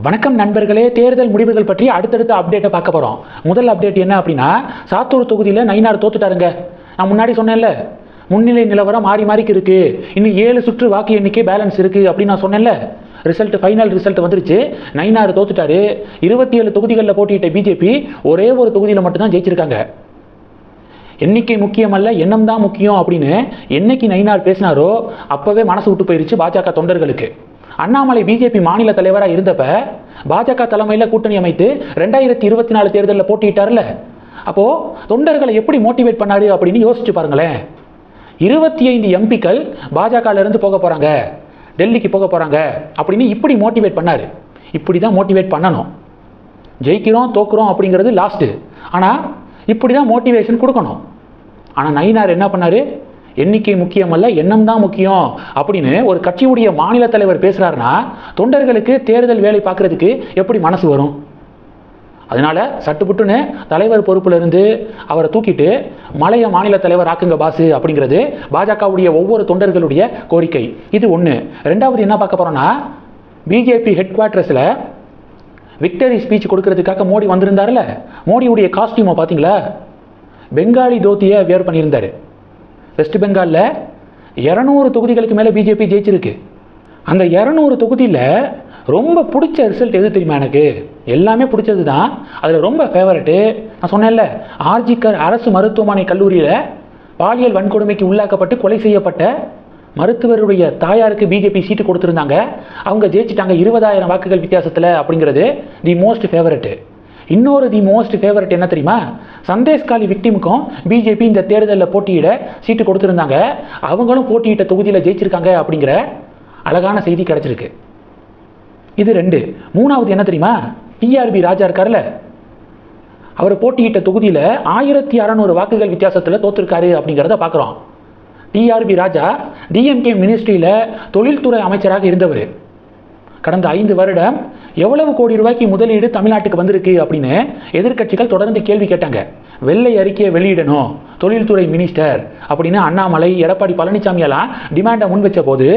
வணக்கம் நண்பர்களே, தேர்தல் முடிவுகள் பற்றி அடுத்தடுத்த அப்டேட்டை பார்க்க போகிறோம். முதல் அப்டேட் என்ன அப்படின்னா, சாத்தூர் தொகுதியில் நயினார் தோத்துட்டாருங்க. நான் முன்னாடி சொன்னேன்ல, முன்னிலை நிலவரம் மாறி மாறிக்கு இருக்கு, இன்னும் 7 சுற்று வாக்கு எண்ணிக்கை பேலன்ஸ் இருக்கு அப்படின்னு நான் சொன்னேன்ல. ஃபைனல் ரிசல்ட் வந்துருச்சு. நயினார் தோத்துட்டாரு. 27 தொகுதிகளில் போட்டியிட்ட பிஜேபி ஒரே ஒரு தொகுதியில் மட்டும்தான் ஜெயிச்சிருக்காங்க. எண்ணிக்கை முக்கியம் அல்ல, எண்ணம் தான் முக்கியம் அப்படின்னு என்னைக்கு நயினார் பேசினாரோ அப்பவே மனசு விட்டு போயிருச்சு பாஜக தொண்டர்களுக்கு. அண்ணாமலை பிஜேபி மாநில தலைவராக இருந்தப்ப பாஜக தலைமையில் கூட்டணி அமைத்து 2024 தேர்தலில் போட்டியிட்டார்ல. அப்போ தொண்டர்களை எப்படி மோட்டிவேட் பண்ணாரு அப்படின்னு யோசிச்சு பாருங்களேன். 25 எம்பிக்கள் பாஜகல இருந்து போக போறாங்க, டெல்லிக்கு போக போறாங்க அப்படின்னு இப்படி மோட்டிவேட் பண்ணாரு. இப்படி தான் மோட்டிவேட் பண்ணணும். ஜெயிக்கிறோம் தோக்குறோம் அப்படிங்கிறது லாஸ்ட். ஆனால் இப்படி தான் மோட்டிவேஷன் கொடுக்கணும். ஆனால் நயினார் என்ன பண்ணாரு, எண்ணிக்கை முக்கியம் அல்ல, எண்ணம் தான் முக்கியம் அப்படின்னு ஒரு கட்சியுடைய மாநில தலைவர் பேசுறாருன்னா தொண்டர்களுக்கு தேர்தல் வேலை பார்க்கறதுக்கு எப்படி மனசு வரும்? அதனால சட்டுப்புட்டுன்னு தலைவர் பொறுப்புல இருந்து அவரை தூக்கிட்டு மலைய மாநில தலைவர் ஆக்குங்க பாசு அப்படிங்கிறது பாஜகவுடைய ஒவ்வொரு தொண்டர்களுடைய கோரிக்கை. இது ஒன்று. ரெண்டாவது என்ன பார்க்க போறோம்னா, பிஜேபி ஹெட் குவார்டர்ஸ்ல விக்டரி ஸ்பீச் கொடுக்கறதுக்காக மோடி வந்திருந்தாருல. மோடியுடைய காஸ்டியூமை பார்த்தீங்களா? பெங்காலி தோத்தியை வேர் பண்ணியிருந்தாரு. வெஸ்ட் பெங்காலில் 200 தொகுதிகளுக்கு மேலே பிஜேபி ஜெயிச்சிருக்கு. அந்த 200 தொகுதியில் ரொம்ப பிடிச்ச ரிசல்ட் எது தெரியுமா? எனக்கு எல்லாமே பிடிச்சது தான். அதில் ரொம்ப ஃபேவரட்டு நான் சொன்னேன்ல, ஆர்ஜிகர் அரசு மருத்துவமனை கல்லூரியில் பாலியல் வன்கொடுமைக்கு உள்ளாக்கப்பட்டு கொலை செய்யப்பட்ட மருத்துவருடைய தாயாருக்கு பிஜேபி சீட்டு கொடுத்துருந்தாங்க. அவங்க ஜெயிச்சிட்டாங்க 20,000 வாக்குகள் வித்தியாசத்தில் அப்படிங்கிறது தி மோஸ்ட் ஃபேவரட்டு. இன்னொரு தி மோஸ்ட் ஃபேவரட் என்ன தெரியுமா? சந்தேஷ்காலி விக்டிமுக்கும் பிஜேபி இந்த தேர்தலில் போட்டியிட சீட்டு கொடுத்துருந்தாங்க. அவங்களும் போட்டியிட்ட தொகுதியில் ஜெயிச்சிருக்காங்க அப்படிங்கிற அழகான செய்தி கிடைச்சிருக்கு. இது 2. மூணாவது என்ன தெரியுமா? டிஆர்பி ராஜா இருக்காருல்ல, அவர் போட்டியிட்ட தொகுதியில் 1600 வாக்குகள் வித்தியாசத்தில் தோற்றுருக்காரு அப்படிங்கிறத பார்க்குறோம். டிஆர்பி ராஜா டிஎம்கே மினிஸ்ட்ரியில் தொழில்துறை அமைச்சராக இருந்தவர். கடந்த 5 வருடம் எவ்வளவு கோடி ரூபாய்க்கு முதலீடு தமிழ்நாட்டுக்கு வந்திருக்கு அப்படின்னு எதிர்க்கட்சிகள் தொடர்ந்து கேள்வி கேட்டாங்க. வெள்ளை அறிக்கையை வெளியிடணும் தொழில்துறை மினிஸ்டர் அப்படின்னு அண்ணாமலை, எடப்பாடி பழனிசாமி எல்லாம் டிமாண்டை முன் வச்ச போது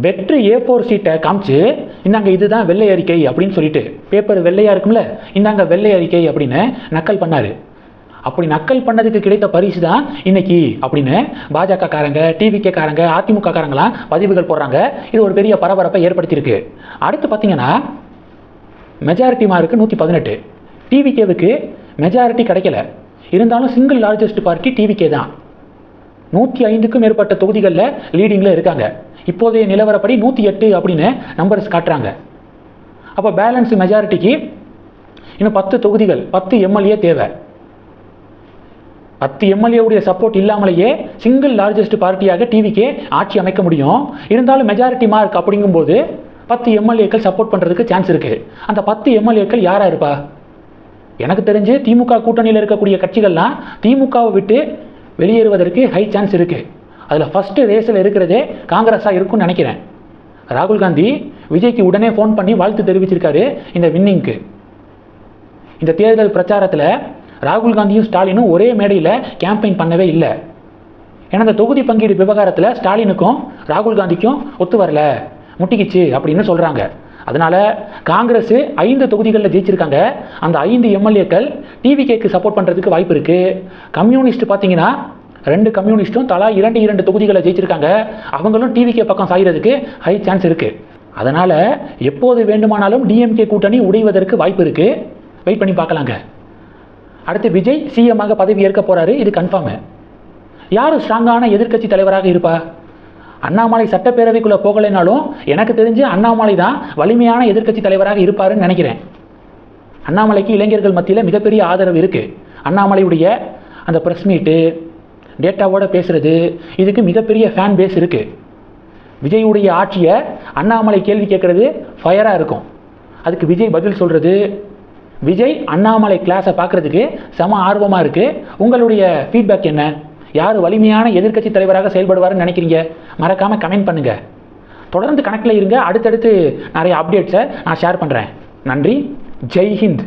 வெற்று A4 சீட்டை காமிச்சு இந்தாங்க இதுதான் வெள்ளை அறிக்கை அப்படின்னு சொல்லிட்டு, பேப்பர் வெள்ளையா இருக்கும்ல, இந்தாங்க வெள்ளை அறிக்கை அப்படின்னு நக்கல் பண்ணாரு. அப்படி நக்கல் பண்ணதுக்கு கிடைத்த பரிசு தான் இன்னைக்கு அப்படின்னு பாஜக காரங்க, டிவிகே காரங்க, அதிமுக காரங்களாம் பதிவுகள் போடுறாங்க. இது ஒரு பெரிய பரபரப்பை ஏற்படுத்தியிருக்கு. அடுத்து பார்த்தீங்கன்னா, மெஜாரிட்டி மார்க்கு 118. டிவிகேவுக்கு மெஜாரிட்டி கிடைக்கல. இருந்தாலும் சிங்கிள் லார்ஜஸ்ட் பார்ட்டி டிவிகே தான். 105க்கும் மேற்பட்ட தொகுதிகளில் லீடிங்கில் இருக்காங்க. இப்போதைய நிலவரப்படி 108 அப்படின்னு நம்பர்ஸ் காட்டுறாங்க. அப்போ பேலன்ஸ் மெஜாரிட்டிக்கு இன்னும் 10 தொகுதிகள், 10 எம்எல்ஏ தேவை. 10 எம்எல்ஏவுடைய சப்போர்ட் இல்லாமலேயே சிங்கிள் லார்ஜஸ்ட் பார்ட்டியாக டிவிக்கே ஆட்சி அமைக்க முடியும். இருந்தாலும் மெஜாரிட்டி மார்க் அப்படிங்கும்போது 10 எம்எல்ஏக்கள் சப்போர்ட் பண்ணுறதுக்கு சான்ஸ் இருக்குது. அந்த 10 எம்எல்ஏக்கள் யாராக இருப்பா? எனக்கு தெரிஞ்சு திமுக கூட்டணியில் இருக்கக்கூடிய கட்சிகள்லாம் திமுகவை விட்டு வெளியேறுவதற்கு ஹை சான்ஸ் இருக்குது. அதில் ஃபஸ்ட்டு ரேஸில் இருக்கிறதே காங்கிரஸாக இருக்கும்னு நினைக்கிறேன். ராகுல் காந்தி விஜய்க்கு உடனே ஃபோன் பண்ணி வாழ்த்து தெரிவிச்சிருக்காரு இந்த வின்னிங்க்கு. இந்த தேர்தல் பிரச்சாரத்தில் ராகுல் காந்தியும் ஸ்டாலினும் ஒரே மேடையில் கேம்பெயின் பண்ணவே இல்லை. ஏன்னா இந்த தொகுதி பங்கீடு விவகாரத்தில் ஸ்டாலினுக்கும் ராகுல் காந்திக்கும் ஒத்து வரல, முட்டிக்கிச்சு அப்படின்னு சொல்கிறாங்க. அதனால் காங்கிரஸ் 5 தொகுதிகளில் ஜெயிச்சிருக்காங்க. அந்த 5 எம்எல்ஏக்கள் டிவிகேக்கு சப்போர்ட் பண்ணுறதுக்கு வாய்ப்பு இருக்குது. கம்யூனிஸ்ட் பார்த்தீங்கன்னா 2 கம்யூனிஸ்ட்டும் தலா 2 தொகுதிகளை ஜெயிச்சிருக்காங்க. அவங்களும் டிவிகே பக்கம் சாய்கிறதுக்கு ஹை சான்ஸ் இருக்குது. அதனால் எப்போது வேண்டுமானாலும் டிஎம்கே கூட்டணி உடைவதற்கு வாய்ப்பு இருக்குது. வெயிட் பண்ணி பார்க்கலாங்க. அடுத்து விஜய் சிஎம்மாக பதவி ஏற்க போகிறாரு, இது கன்ஃபார்மு. யார் ஸ்ட்ராங்கான எதிர்க்கட்சி தலைவராக இருப்பா? அண்ணாமலை சட்டப்பேரவைக்குள்ளே போகலைனாலும் எனக்கு தெரிஞ்சு அண்ணாமலை தான் வலிமையான எதிர்க்கட்சி தலைவராக இருப்பாருன்னு நினைக்கிறேன். அண்ணாமலைக்கு இளைஞர்கள் மத்தியில் மிகப்பெரிய ஆதரவு இருக்குது. அண்ணாமலையுடைய அந்த ப்ரெஸ் மீட்டு, டேட்டாவோட பேசுகிறது, இதுக்கு மிகப்பெரிய ஃபேன் பேஸ் இருக்குது. விஜயுடைய ஆட்சியை அண்ணாமலை கேள்வி கேட்குறது ஃபயராக இருக்கும். அதுக்கு விஜய் பதில் சொல்கிறது, விஜய் அண்ணாமலை கிளாஸை பார்க்குறதுக்கு செம ஆர்வமாக இருக்குது. உங்களுடைய ஃபீட்பேக் என்ன? யார் வலிமையான எதிர்க்கட்சி தலைவராக செயல்படுவார்னு நினைக்கிறீங்க? மறக்காமல் கமெண்ட் பண்ணுங்கள். தொடர்ந்து கணக்கில் இருங்க. அடுத்தடுத்து நிறைய அப்டேட்ஸை நான் ஷேர் பண்ணுறேன். நன்றி. ஜெய் ஹிந்த்.